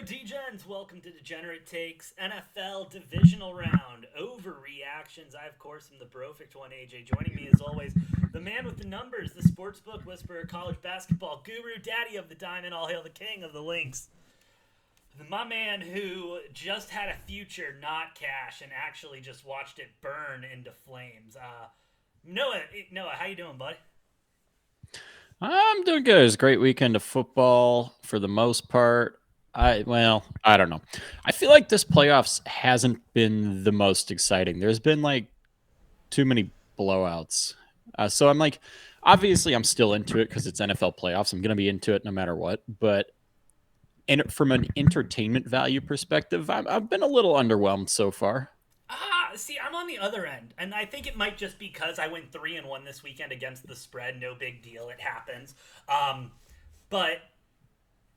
Degens? Welcome to Degenerate Takes, NFL Divisional Round Over Reactions. I, of course, am the Brofect1 AJ. Joining me, as always, the man with the numbers, the sportsbook whisperer, college basketball guru, daddy of the diamond, all hail the king of the links. My man who just had a future, not cash, and actually just watched it burn into flames. Noah, how you doing, buddy? I'm doing good. It was a great weekend of football for the most part. I don't know. I feel like this playoffs hasn't been the most exciting. There's been like too many blowouts. So I'm like, obviously, I'm still into it because it's NFL playoffs. I'm going to be into it no matter what. But from an entertainment value perspective, I've been a little underwhelmed so far. See, I'm on the other end, and I think it might just because I went 3-1 this weekend against the spread. No big deal, it happens. But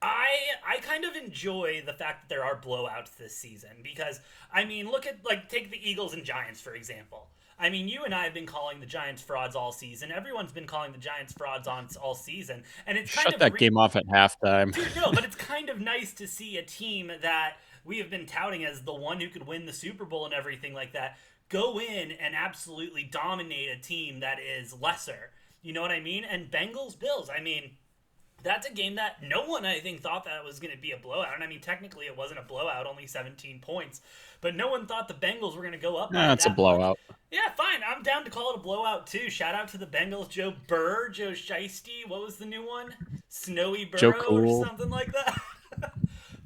I kind of enjoy the fact that there are blowouts this season because I mean, look at take the Eagles and Giants for example. I mean, you and I have been calling the Giants frauds all season. Everyone's been calling the Giants frauds on all season, and it's kind Shut of that game off at halftime. dude, no, but it's kind of nice to see a team that we have been touting as the one who could win the Super Bowl and everything like that go in and absolutely dominate a team that is lesser. You know what I mean? And Bengals Bills. I mean, that's a game that no one, I think, thought that was going to be a blowout. And I mean, technically, it wasn't a blowout, only 17 points. But no one thought the Bengals were going to go up by It's a that much. blowout. Yeah, fine. I'm down to call it a blowout, too. Shout out to the Bengals. Joe Burr, Joe Shiesty. What was the new one? Snowy Joe Burrow or Cool. something like that?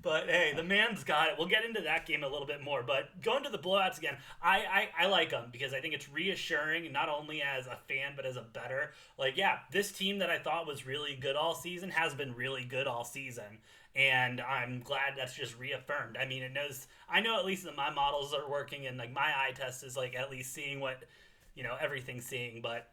But hey, the man's got it. We'll get into that game a little bit more. But going to the blowouts again, I like them because I think it's reassuring, not only as a fan, but as a bettor. Like, yeah, this team that I thought was really good all season has been really good all season. And I'm glad that's just reaffirmed. I mean, I know at least that my models are working and like my eye test is like at least seeing what, everything's seeing. But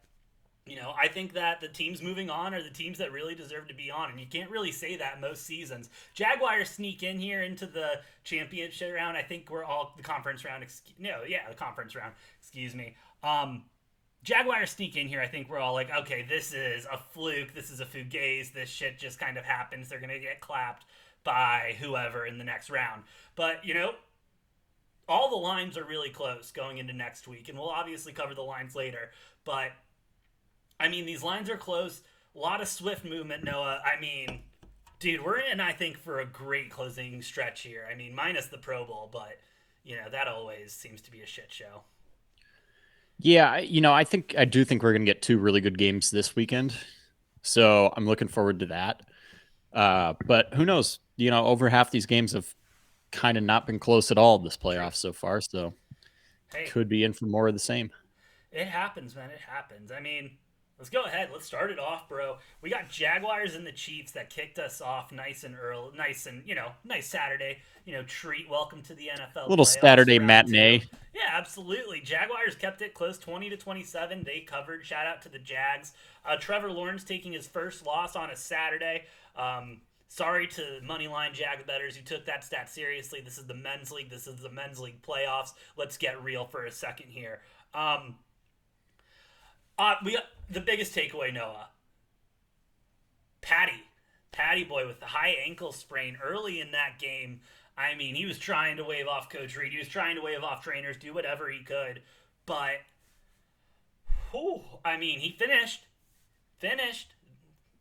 I think that the teams moving on are the teams that really deserve to be on, and you can't really say that most seasons. Jaguars sneak in here into the championship round. I think we're all the conference round. The conference round. Excuse me. Jaguars sneak in here. I think we're all like, okay, this is a fluke. This is a fugazi. This shit just kind of happens. They're gonna get clapped by whoever in the next round. But all the lines are really close going into next week, and we'll obviously cover the lines later. But I mean, these lines are close. A lot of swift movement, Noah. I mean, dude, we're in, I think, for a great closing stretch here. I mean, minus the Pro Bowl, but, that always seems to be a shit show. Yeah, I do think we're going to get two really good games this weekend. So I'm looking forward to that. But who knows? Over half these games have kind of not been close at all this True. playoff so far. So Hey, could be in for more of the same. it happens, man. It happens. I mean, let's go ahead. Let's start it off, bro. We got Jaguars and the Chiefs that kicked us off nice and early, nice and nice Saturday. Treat. Welcome to the NFL Little playoffs, Saturday round two. matinee. Yeah, absolutely. Jaguars kept it close, 20-27. They covered. Shout out to the Jags. Trevor Lawrence taking his first loss on a Saturday. Sorry to Moneyline Jag bettors who took that stat seriously. This is the men's league. This is the men's league playoffs. Let's get real for a second here. We got the biggest takeaway, Noah. Patty boy with the high ankle sprain early in that game. I mean, he was trying to wave off Coach Reed. He was trying to wave off trainers, do whatever he could. But, I mean, he finished,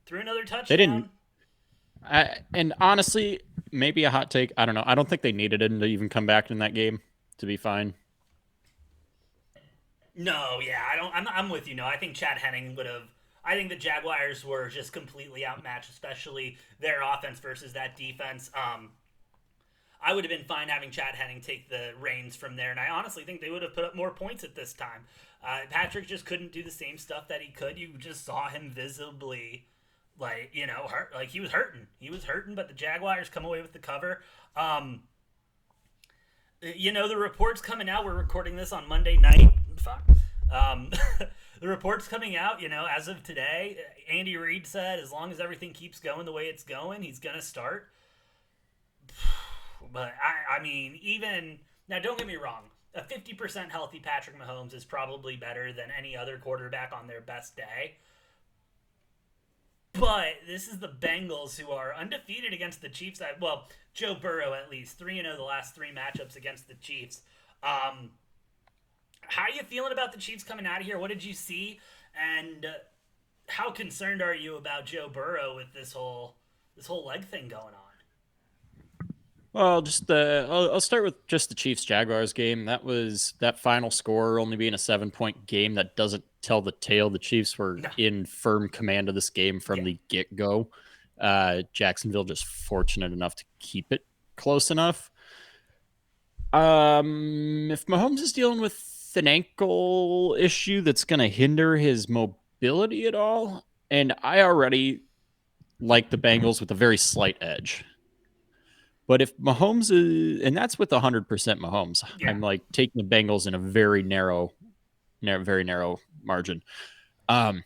threw another They didn't. touchdown. And honestly, maybe a hot take. I don't know. I don't think they needed him to even come back in that game to be fine. No, yeah, I don't. I'm with you. No, I think Chad Henning would have. I think the Jaguars were just completely outmatched, especially their offense versus that defense. I would have been fine having Chad Henning take the reins from there, and I honestly think they would have put up more points at this time. Patrick just couldn't do the same stuff that he could. You just saw him visibly, hurt. Like he was hurting. He was hurting, but the Jaguars come away with the cover. The reports coming out. We're recording this on Monday night. Fuck. Um, the reports coming out, as of today, Andy Reid said as long as everything keeps going the way it's going, he's gonna start. But I mean, even now, don't get me wrong. A 50% healthy Patrick Mahomes is probably better than any other quarterback on their best day. But this is the Bengals who are undefeated against the Chiefs. Well, Joe Burrow at least 3-0 the last three matchups against the Chiefs. How are you feeling about the Chiefs coming out of here? What did you see, and how concerned are you about Joe Burrow with this whole leg thing going on? Well, I'll start with just the Chiefs Jaguars game. That final score only being a 7 point game. That doesn't tell the tale. The Chiefs were No, in firm command of this game from yeah, the get go. Jacksonville just fortunate enough to keep it close enough. If Mahomes is dealing with an ankle issue that's going to hinder his mobility at all, and I already like the Bengals with a very slight edge. But if Mahomes is, and that's with 100% Mahomes, yeah, I'm like taking the Bengals in a very narrow margin. Um,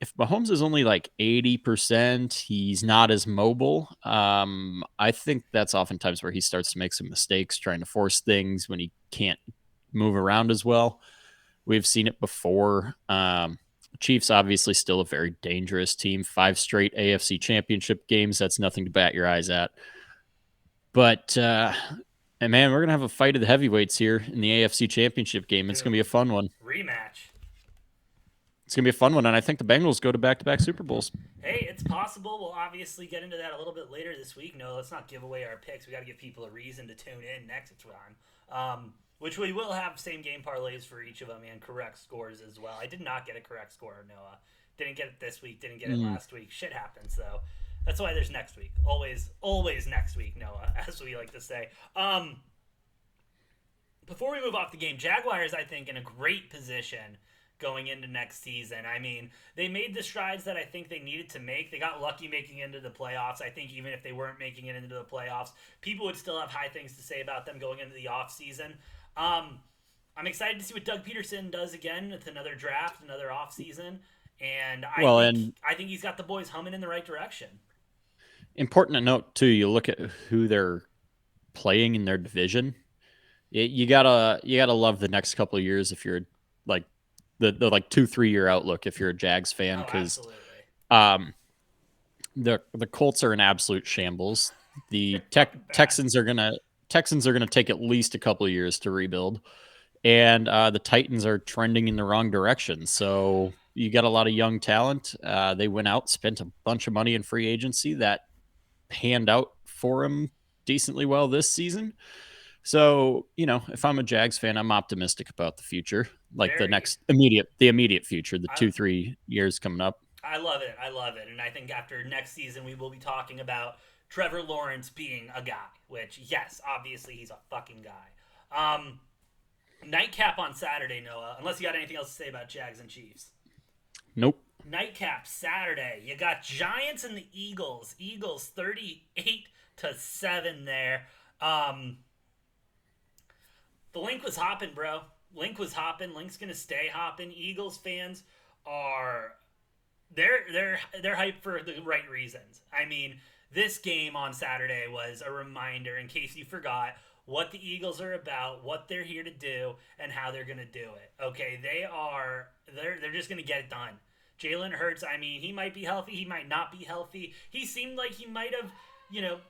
if Mahomes is only like 80%, he's not as mobile. I think that's oftentimes where he starts to make some mistakes trying to force things when he can't move around as well. We've seen it before. Chiefs obviously still a very dangerous team. 5 straight AFC championship games. That's nothing to bat your eyes at. But and man, we're gonna have a fight of the heavyweights here in the AFC Championship game. It's gonna be a dude, fun one. rematch. It's gonna be a fun one, and I think the Bengals go to back-to-back Super Bowls. Hey, it's possible. We'll obviously get into that a little bit later this week. No, let's not give away our picks. We got to give people a reason to tune in next time. Which we will have same game parlays for each of them and correct scores as well. I did not get a correct score, Noah. Didn't get it this week. Didn't get it Mm. last week. Shit happens though. That's why there's next week. Always next week, Noah, as we like to say. Before we move off the game, Jaguars, I think, in a great position going into next season. I mean, they made the strides that I think they needed to make. They got lucky making it into the playoffs. I think even if they weren't making it into the playoffs, people would still have high things to say about them going into the offseason. I'm excited to see what Doug Peterson does again with another draft, another offseason. And I Well, think and I think he's got the boys humming in the right direction. important to note too, you look at who they're playing in their division. You gotta love the next couple of years if you're like the like 2 3 year outlook if you're a Jags fan Oh, because absolutely. um the Colts are in absolute shambles. The They're fucking bad. Texans are gonna take at least a couple of years to rebuild, and the Titans are trending in the wrong direction. So you got a lot of young talent. They went out, spent a bunch of money in free agency that panned out for them decently well this season. So if I'm a Jags fan, I'm optimistic about the future, like Very. the immediate future, the I 2 3 years coming up. I love it. I love it. And I think after next season, we will be talking about Trevor Lawrence being a guy, which, yes, obviously he's a fucking guy. Nightcap on Saturday, Noah, unless you got anything else to say about Jags and Chiefs. Nope. Nightcap Saturday. You got Giants and the Eagles. Eagles 38-7 there. Um, the link was hopping, bro. Link was hopping. Link's gonna stay hopping. Eagles fans are they're hyped for the right reasons. I mean, this game on Saturday was a reminder, in case you forgot, what the Eagles are about, what they're here to do, and how they're gonna do it. Okay, they're just gonna get it done. Jalen Hurts, I mean, he might be healthy, he might not be healthy. He seemed like he might have,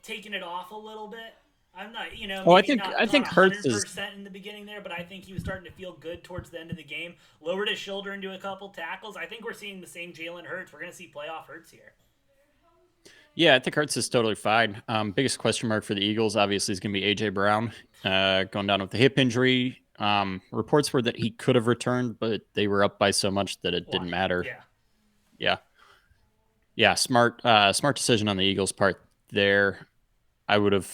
taken it off a little bit. I'm not, Oh, I maybe think not I not think Hurts is 100% in the beginning there, but I think he was starting to feel good towards the end of the game. Lowered his shoulder into a couple tackles. I think we're seeing the same Jalen Hurts. We're going to see playoff Hurts here. yeah, I think Hurts is totally fine. Biggest question mark for the Eagles obviously is going to be AJ Brown, going down with the hip injury. Reports were that he could have returned, but they were up by so much that it One. didn't matter. Yeah. Yeah, yeah, smart decision on the Eagles' part there. I would have,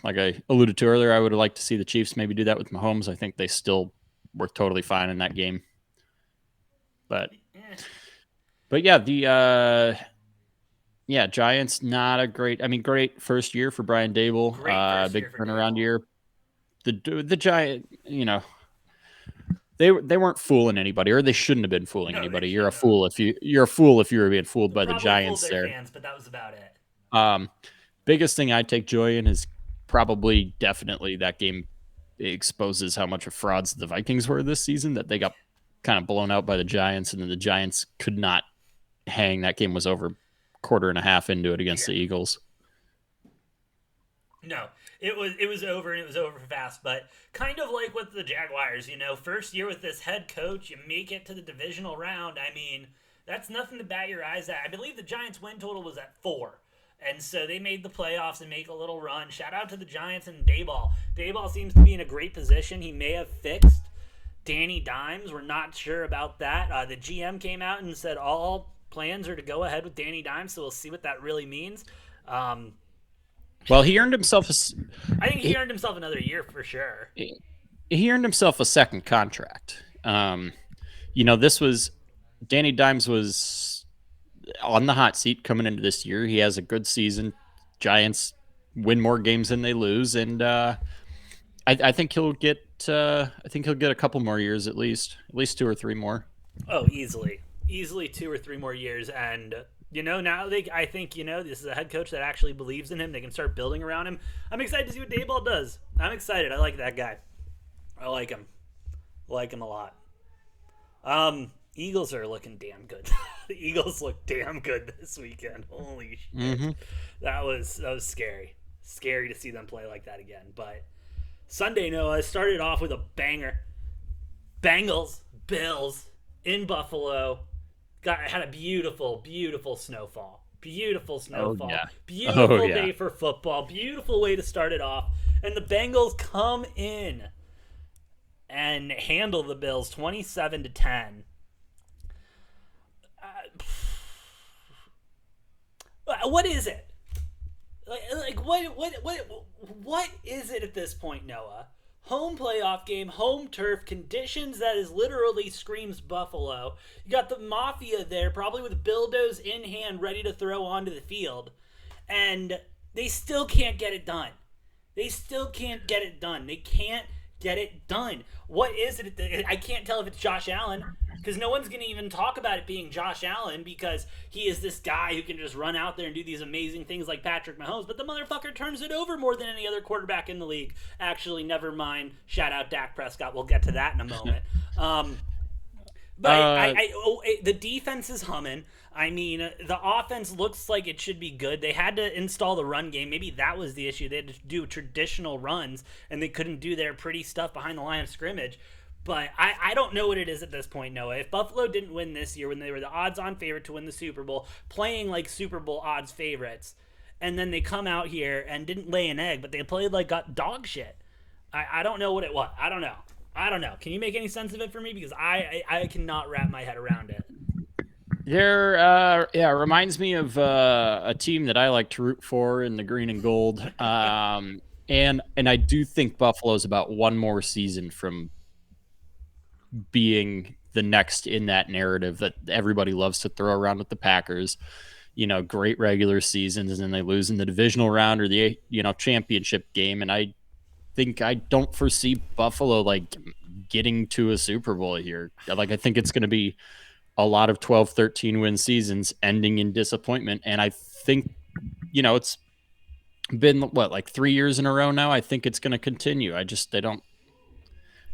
like I alluded to earlier, I would have liked to see the Chiefs maybe do that with Mahomes. I think they still were totally fine in that game. But Eh, but yeah, the Giants not a great. I mean, great first year for Brian Dable. great first Big year for turnaround Dable. year. The Giant, they weren't fooling anybody, or they shouldn't have been fooling No, they anybody. shouldn't have. You're a fool if you were being fooled They by the probably fooled Giants their there. fans, but that was about it. Um, Biggest thing I take joy in is probably definitely that game exposes how much of frauds the Vikings were this season, that they got kind of blown out by the Giants, and then the Giants could not hang. That game was over quarter and a half into it against Yeah. the Eagles. No, it was over and it was over fast. But kind of like with the Jaguars, first year with this head coach, you make it to the divisional round. I mean, that's nothing to bat your eyes at. I believe the Giants' win total was at 4. And so they made the playoffs and make a little run. Shout out to the Giants and Dayball. Dayball seems to be in a great position. He may have fixed Danny Dimes. We're not sure about that. The GM came out and said all plans are to go ahead with Danny Dimes, so we'll see what that really means. Um, Well, he earned himself I think he he, earned himself another year for sure. he earned himself a second contract. This was Danny Dimes was on the hot seat coming into this year. He has a good season. Giants win more games than they lose, and I think he'll get. I think he'll get a couple more years at least 2 or 3 more. Oh, easily 2 or 3 more years, and now I think this is a head coach that actually believes in him. They can start building around him. I'm excited to see what Dayball does. I'm excited. I like that guy. I like him. Like him a lot. Eagles are looking damn good. The Eagles look damn good this weekend. Holy shit. Mm-hmm. That was scary. Scary to see them play like that again. But Sunday, Noah started off with a banger. Bengals, Bills in Buffalo. Had a beautiful, beautiful snowfall. Beautiful snowfall. Oh yeah. Beautiful Oh yeah. day for football. Beautiful way to start it off. And the Bengals come in and handle the Bills 27-10. What is it? Like what is it at this point, Noah? Home playoff game, home turf, conditions that is literally screams Buffalo. You got the Mafia there, probably with Bildos in hand, ready to throw onto the field. And they still can't get it done. They still can't get it done. They can't get it done. What is it? I can't tell if it's Josh Allen, because no one's going to even talk about it being Josh Allen because he is this guy who can just run out there and do these amazing things like Patrick Mahomes, but the motherfucker turns it over more than any other quarterback in the league. Actually, never mind. Shout out Dak Prescott. We'll get to that in a moment. But the defense is humming. I mean, the offense looks like it should be good. They had to install the run game. Maybe that was the issue. They had to do traditional runs, and they couldn't do their pretty stuff behind the line of scrimmage. But I don't know what it is at this point, Noah. If Buffalo didn't win this year when they were the odds-on favorite to win the Super Bowl, playing like Super Bowl odds favorites, and then they come out here and didn't lay an egg, but they played like dog shit. I don't know what it was. I don't know. Can you make any sense of it for me? Because I cannot wrap my head around it. Yeah, it reminds me of a team that I like to root for in the green and gold. And I do think Buffalo's about one more season from being the next in that narrative that everybody loves to throw around with the Packers. Great regular seasons, and then they lose in the divisional round or the championship game. And I don't foresee Buffalo like getting to a Super Bowl here. Like I think it's going to be a lot of 12, 13 win seasons ending in disappointment. And I think, it's been like 3 years in a row now. I think it's going to continue.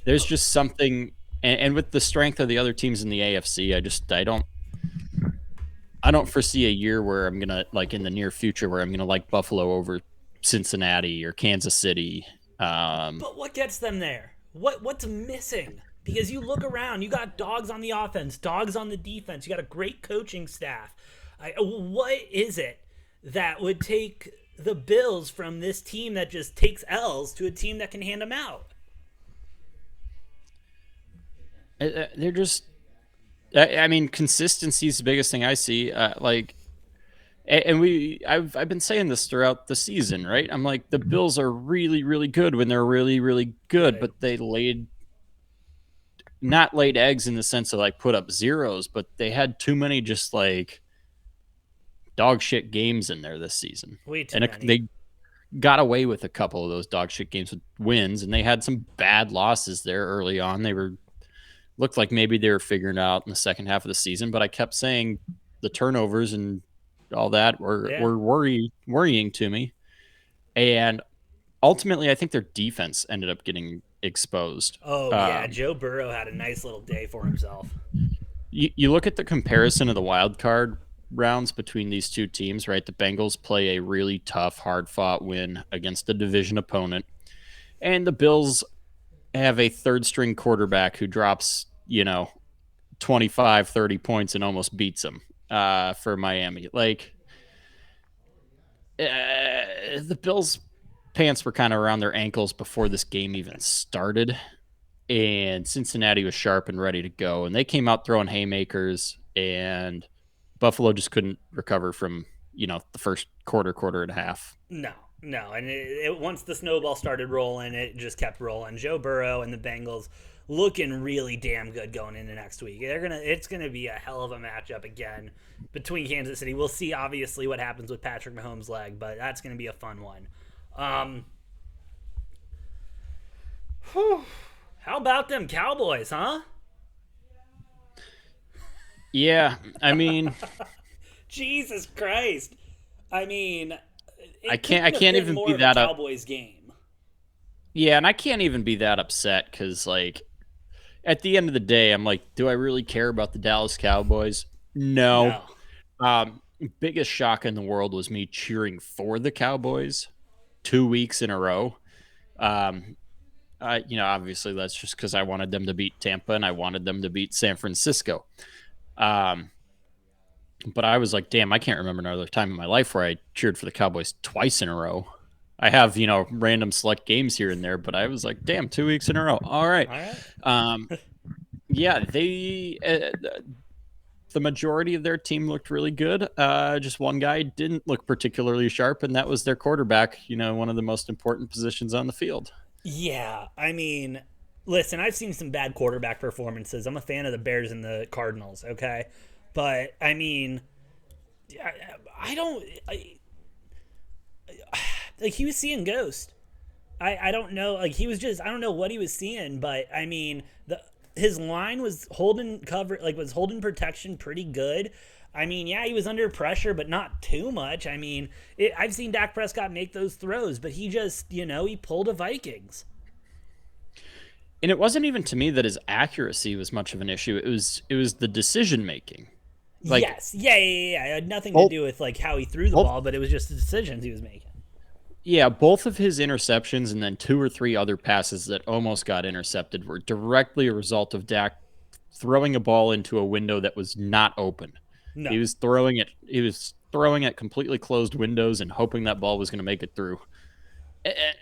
There's just something. And with the strength of the other teams in the AFC, I don't foresee a year where I'm going to like in the near future where I'm going to like Buffalo over Cincinnati or Kansas City. But what gets them there? What's missing? Because you look around, you got dogs on the offense, dogs on the defense. You got a great coaching staff. What is it that would take the Bills from this team that just takes L's to a team that can hand them out? They're just. I mean, consistency is the biggest thing I see. I've been saying this throughout the season, right? I'm like, the Bills are really, really good when they're really, really good, but they not laid eggs in the sense of like put up zeros, but they had too many just like dog shit games in there this season. Way too and many. They got away with a couple of those dog shit games with wins, and they had some bad losses there early on. Looked like maybe they were figuring it out in the second half of the season, but I kept saying the turnovers and all that were worrying to me. And ultimately, I think their defense ended up getting exposed. Oh, yeah. Joe Burrow had a nice little day for himself. You look at the comparison of the wild card rounds between these two teams, right? The Bengals play a really tough, hard fought win against a division opponent. And the Bills have a third string quarterback who drops, 25, 30 points and almost beats them for Miami. The Bills' pants were kind of around their ankles before this game even started. And Cincinnati was sharp and ready to go. And they came out throwing haymakers, and Buffalo just couldn't recover from, the first quarter and a half. No, no, and once the snowball started rolling, it just kept rolling. Joe Burrow and the Bengals looking really damn good going into next week. It's gonna be a hell of a matchup again between Kansas City. We'll see obviously what happens with Patrick Mahomes' leg, but that's gonna be a fun one. How about them Cowboys, huh? Yeah, I mean, Jesus Christ! I mean, I it can't. couldn't I have can't been even more be of a that up. Cowboys game. Yeah, and I can't even be that upset because, at the end of the day, I'm like, do I really care about the Dallas Cowboys? No. No. Biggest shock in the world was me cheering for the Cowboys 2 weeks in a row. Um, obviously that's just because I wanted them to beat Tampa and I wanted them to beat San Francisco. Um, but I was like, damn, I can't remember another time in my life where I cheered for the Cowboys twice in a row. I have, random select games here and there, but I was like, damn, 2 weeks in a row. All right. All right. Yeah, the majority of their team looked really good. Just one guy didn't look particularly sharp, and that was their quarterback, one of the most important positions on the field. Yeah, I mean, listen, I've seen some bad quarterback performances. I'm a fan of the Bears and the Cardinals, okay? But, I mean, I, I don't. Like, he was seeing ghost. I don't know. Like, he was just. I don't know what he was seeing, but, I mean, his line was holding cover, like, was holding protection pretty good. I mean, yeah, he was under pressure, but not too much. I mean, I've seen Dak Prescott make those throws, but he just, he pulled a Vikings. And it wasn't even to me that his accuracy was much of an issue. It was the decision making. Like Yes, yeah. It had nothing to both, do with like how he threw the both ball, but it was just the decisions he was making. yeah, both of his interceptions and then two or three other passes that almost got intercepted were directly a result of Dak throwing a ball into a window that was not open. No, He was throwing at completely closed windows and hoping that ball was going to make it through.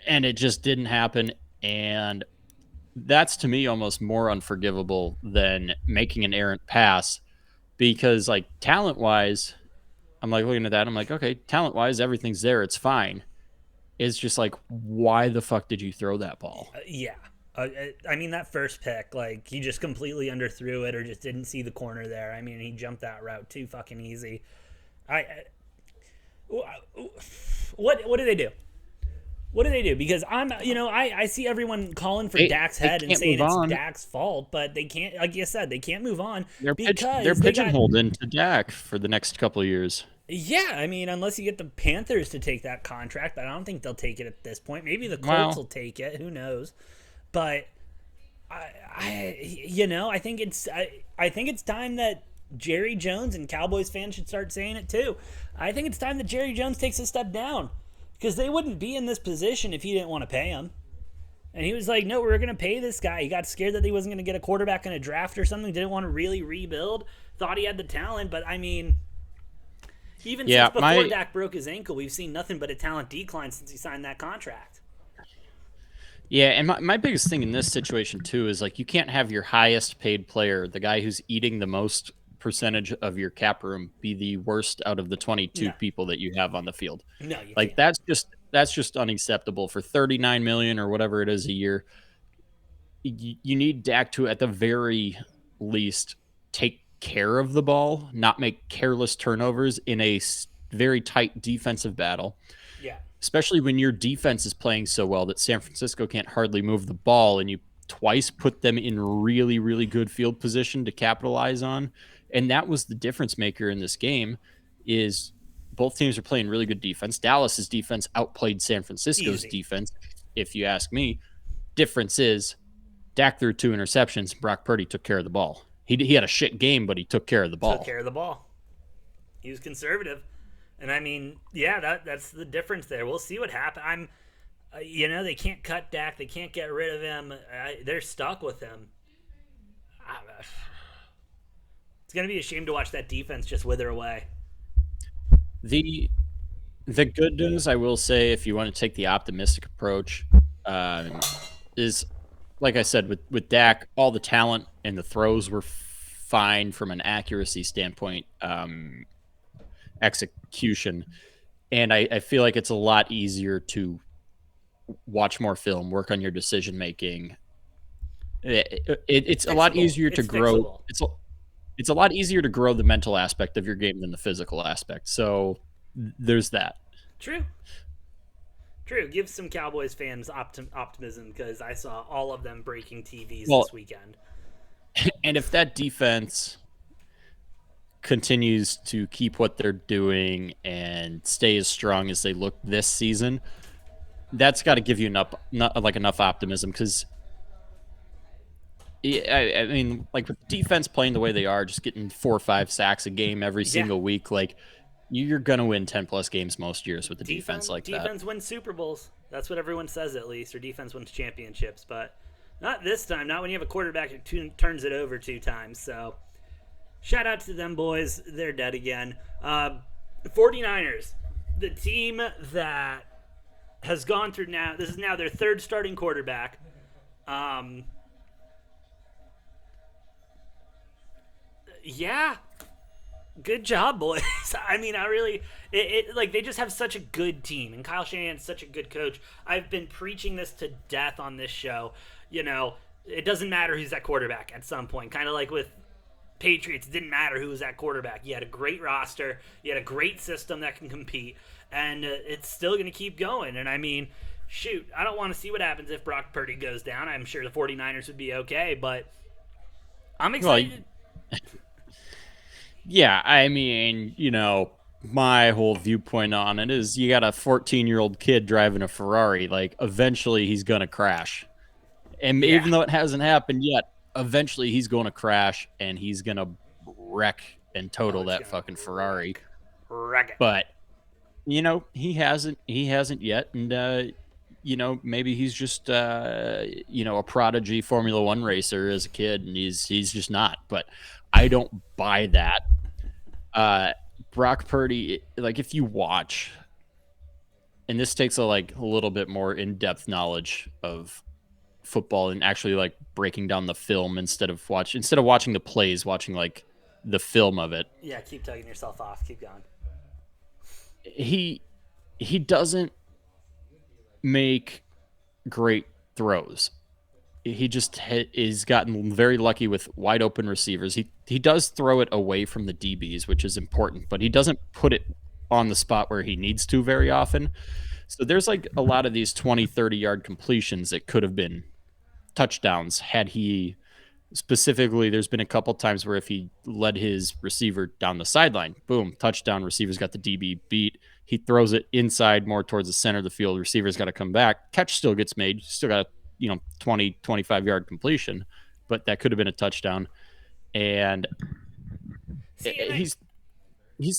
And it just didn't happen. And that's to me almost more unforgivable than making an errant pass because, like, talent wise, I'm like looking at that. I'm like, okay, talent wise, everything's there. It's fine. It's just like, why the fuck did you throw that ball? yeah. I mean, that first pick, like he just completely underthrew it or just didn't see the corner there. I mean, he jumped that route too fucking easy. I what do they do? What do they do? Because I see everyone calling for Dak's They head and can't saying move it's on. Dak's fault, but they can't. Like you said, they can't move on They're because they got. pigeonholed into Dak for the next couple of years. Yeah, I mean, unless you get the Panthers to take that contract, but I don't think they'll take it at this point. Maybe the Colts will Well, take it. Who knows? But I think I think it's time that Jerry Jones and Cowboys fans should start saying it too. I think it's time that Jerry Jones takes a step down because they wouldn't be in this position if he didn't want to pay him. And he was like, "No, we're going to pay this guy." He got scared that he wasn't going to get a quarterback in a draft or something. Didn't want to really rebuild. Thought he had the talent, but I mean, even since yeah, before my Dak broke his ankle, we've seen nothing but a talent decline since he signed that contract. yeah, and my biggest thing in this situation too is like you can't have your highest paid player, the guy who's eating the most percentage of your cap room, be the worst out of the 22 No, people that you have on the field. no, you Like can't. that's just unacceptable for 39 million or whatever it is a year. You need Dak to at the very least take care of the ball, not make careless turnovers in a very tight defensive battle, Yeah, especially when your defense is playing so well that San Francisco can't hardly move the ball and you twice put them in really, really good field position to capitalize on. And that was the difference maker in this game is both teams are playing really good defense. Dallas's defense outplayed San Francisco's easy. defense, if you ask me. Difference is Dak threw two interceptions. Brock Purdy took care of the ball. He had a shit game, but he took care of the Took ball. care of the ball. He was conservative. And I mean, yeah, that's the difference there. We'll see what happens. They can't cut Dak. They can't get rid of him. They're stuck with him. It's gonna be a shame to watch that defense just wither away. The the good news, I will say, if you want to take the optimistic approach, is like I said with Dak, all the talent and the throws were fine from an accuracy standpoint, execution, and I feel like it's a lot easier to watch more film, work on your decision making. It's a lot Fixable. easier to It's grow. fixable. It's a lot easier to grow the mental aspect of your game than the physical aspect. So there's that. True. True. Give some Cowboys fans optimism because I saw all of them breaking TVs Well, this weekend. and if that defense continues to keep what they're doing and stay as strong as they look this season, that's got to give you enough optimism because I mean, like with defense playing the way they are, just getting 4 or 5 sacks a game every Yeah. single week, like you're gonna win 10+ games most years with a defense Defense like that. defense wins Super Bowls. That's what everyone says at least, or defense wins championships, but not this time. Not when you have a quarterback who turns it over 2 times. So shout out to them boys. They're dead again. 49ers, the team that has gone through now. This is now their third starting quarterback. Yeah, good job, boys. I mean, like they just have such a good team, and Kyle Shanahan's such a good coach. I've been preaching this to death on this show. It doesn't matter who's at quarterback at some point. Kind of like with Patriots, it didn't matter who was at quarterback. You had a great roster, you had a great system that can compete, and it's still going to keep going. And I mean, shoot, I don't want to see what happens if Brock Purdy goes down. I'm sure the 49ers would be okay, but I'm excited. Well, yeah, I mean, my whole viewpoint on it is you got a 14-year-old kid driving a Ferrari. Like, eventually he's going to crash. And Yeah. even though it hasn't happened yet, eventually he's going to crash and he's going to wreck and total that fucking Ferrari. Wreck it. But, he hasn't yet. And, maybe he's just, a prodigy Formula One racer as a kid, and he's just not. But I don't buy that. Brock Purdy, like if you watch, and this takes a little bit more in-depth knowledge of football and actually like breaking down the film instead of watching the plays, watching like the film of it. Yeah, keep tugging yourself off. Keep going. He doesn't make great throws. He just is gotten very lucky with wide open receivers. He does throw it away from the DBs, which is important, but he doesn't put it on the spot where he needs to very often. So there's like a lot of these 20, 30-yard completions that could have been touchdowns had he specifically. There's been a couple times where if he led his receiver down the sideline, boom, touchdown, receiver's got the DB beat. He throws it inside more towards the center of the field. Receiver's got to come back. Catch still gets made. Still got a 20, 25-yard completion, but that could have been a touchdown. And he's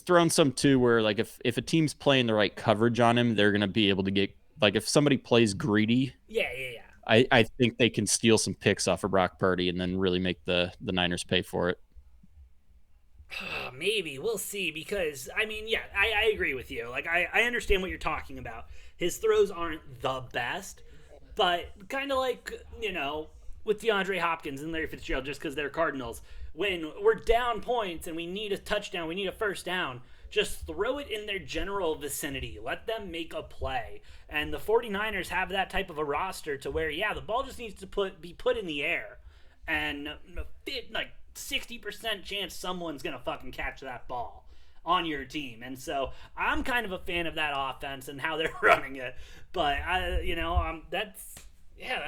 thrown some too where like if a team's playing the right coverage on him, they're going to be able to get, like if somebody plays greedy. Yeah. I think they can steal some picks off of Brock Purdy and then really make the Niners pay for it. Maybe we'll see, because I mean, yeah, I agree with you. Like I understand what you're talking about. His throws aren't the best, but kind of like with DeAndre Hopkins and Larry Fitzgerald, just because they're Cardinals. When we're down points and we need a touchdown, we need a first down, just throw it in their general vicinity. Let them make a play. And the 49ers have that type of a roster to where, yeah, the ball just needs to be put in the air. And like 60% chance someone's going to fucking catch that ball on your team. And so I'm kind of a fan of that offense and how they're running it. But, that's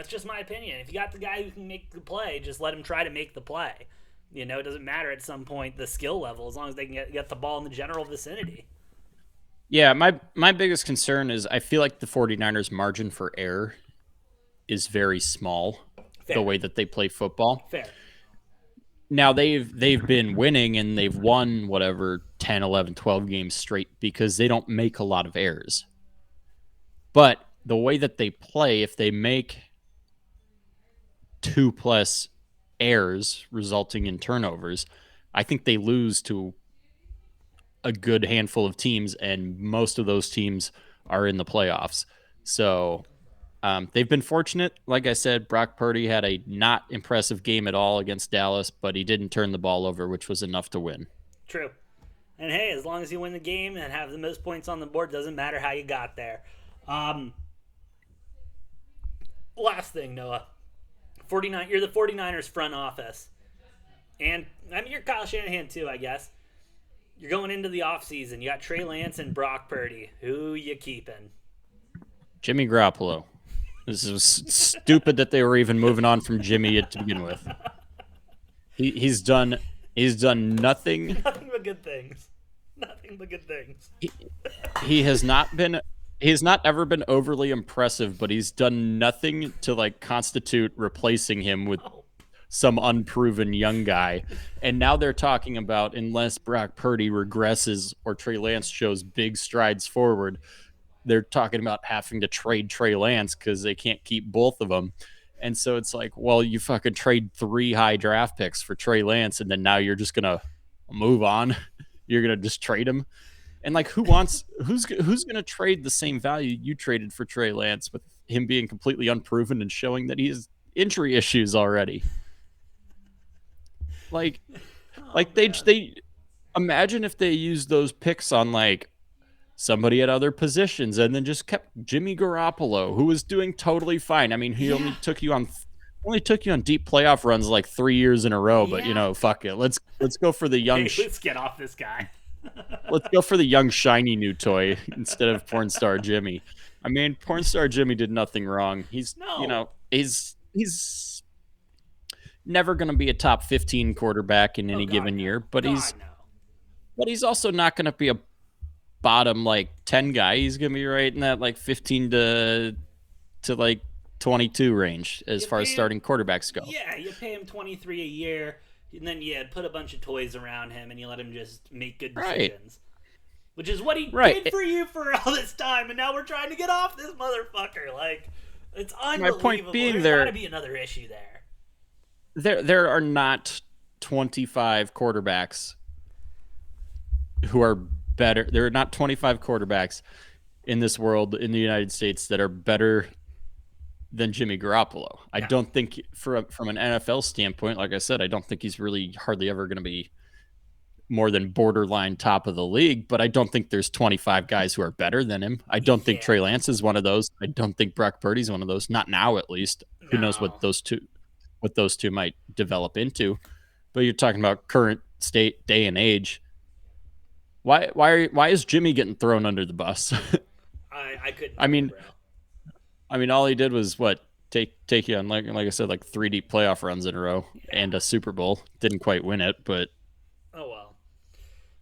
just my opinion. If you got the guy who can make the play, just let him try to make the play. It doesn't matter at some point the skill level, as long as they can get the ball in the general vicinity. Yeah, my biggest concern is I feel like the 49ers margin for error is very small. Fair. The way that they play football. Fair. Now they've been winning and they've won whatever 10, 11, 12 games straight because they don't make a lot of errors. But the way that they play, if they make 2+ errors resulting in turnovers, I think they lose to a good handful of teams, and most of those teams are in the playoffs. So they've been fortunate. Like I said, Brock Purdy had a not impressive game at all against Dallas, but he didn't turn the ball over, which was enough to win. True. And hey, as long as you win the game and have the most points on the board, doesn't matter how you got there. Um, Last thing, Noah. 49. You're the 49ers front office. And I mean, you're Kyle Shanahan too, I guess. You're going into the offseason. You got Trey Lance and Brock Purdy. Who you keeping? Jimmy Garoppolo. This is stupid that they were even moving on from Jimmy to begin with. He's done nothing. Nothing but good things. Nothing but good things. He has not been he's not ever been overly impressive, but he's done nothing to like constitute replacing him with Oh, some unproven young guy. And now they're talking about unless Brock Purdy regresses or Trey Lance shows big strides forward, they're talking about having to trade Trey Lance because they can't keep both of them. And so it's like, well, you fucking trade 3 high draft picks for Trey Lance, and then now you're just gonna move on. You're gonna just trade him. And like, who's gonna trade the same value you traded for Trey Lance with him being completely unproven and showing that he has injury issues already? Like, oh like man. they imagine if they used those picks on like somebody at other positions and then just kept Jimmy Garoppolo, who was doing totally fine. I mean, he Yeah. only took you on deep playoff runs like 3 years in a row, but Yeah. fuck it. Let's go for the Hey, let's get off this guy. let's go for the young shiny new toy instead of porn star Jimmy. I mean, porn star Jimmy did nothing wrong. No. He's never going to be a top 15 quarterback in Oh any God, given no. year, but God, no. he's also not going to be a bottom like 10 guy. He's going to be right in that like 15 to like 22 range as You far as pay him. starting quarterbacks go. Yeah, you pay him 23 a year, and then you put a bunch of toys around him, and you let him just make good Right. decisions. Which is what he did Right. for you for all this time, and now we're trying to get off this motherfucker. Like, it's My point unbelievable. being There's got to be another issue there. there are not 25 quarterbacks who are better. There are not 25 quarterbacks in this world in the United States that are better than Jimmy Garoppolo. I No. don't think from an NFL standpoint, like I said, I don't think he's really hardly ever going to be more than borderline top of the league, but I don't think there's 25 guys who are better than him. I don't think Yeah. Trey Lance is one of those. I don't think Brock Purdy's one of those. Not now, at least. Who knows No. what those two might develop into? But you're talking about current state, day and age. Why is Jimmy getting thrown under the bus? I couldn't I tell you, mean, bro. all he did was what take you on like I said like 3 deep playoff runs in a row Yeah. and a Super Bowl. Didn't quite win it, but Oh well.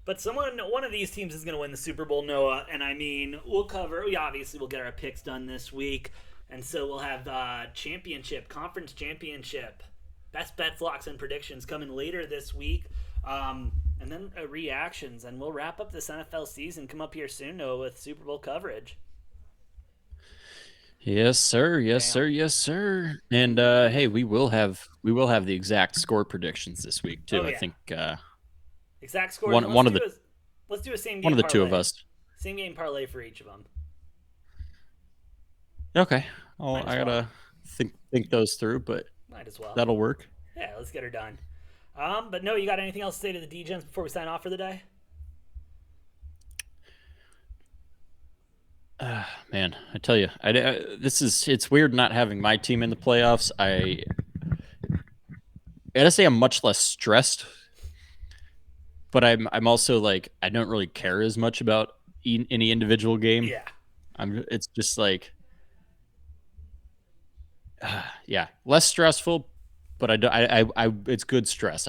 But one of these teams is going to win the Super Bowl, Noah. And I mean, we obviously will get our picks done this week, and so we'll have conference championship, best bets, locks, and predictions coming later this week, and then reactions, and we'll wrap up this NFL season. Come up here soon, Noah, with Super Bowl coverage. yes, sir. Yes, Damn. sir. Yes, sir. And hey, we will have the exact score predictions this week Oh too. I yeah, think exact scores, and one of the let's do a same one game of the two of parlay. us. Same game parlay for each of them. Okay. Oh, Might as I well. gotta think those through, but Might as well. that'll work. Yeah, let's get her done. But no, you got anything else to say to the DGens before we sign off for the day? Man, I tell you, it's weird not having my team in the playoffs. I gotta say I'm much less stressed, but I'm also like I don't really care as much about any individual game. Yeah. It's just like yeah, less stressful, but it's good stress.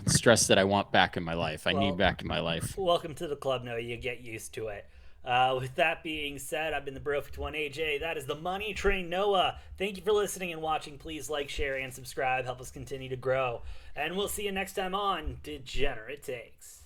Stress that I want back in my life. I need Well, back in my life. welcome to the club, Noah. You get used to it. With that being said, I've been the Brofect1 AJ. That is the Money Train Noah. Thank you for listening and watching. Please like, share, and subscribe. Help us continue to grow. And we'll see you next time on Degenerate Takes.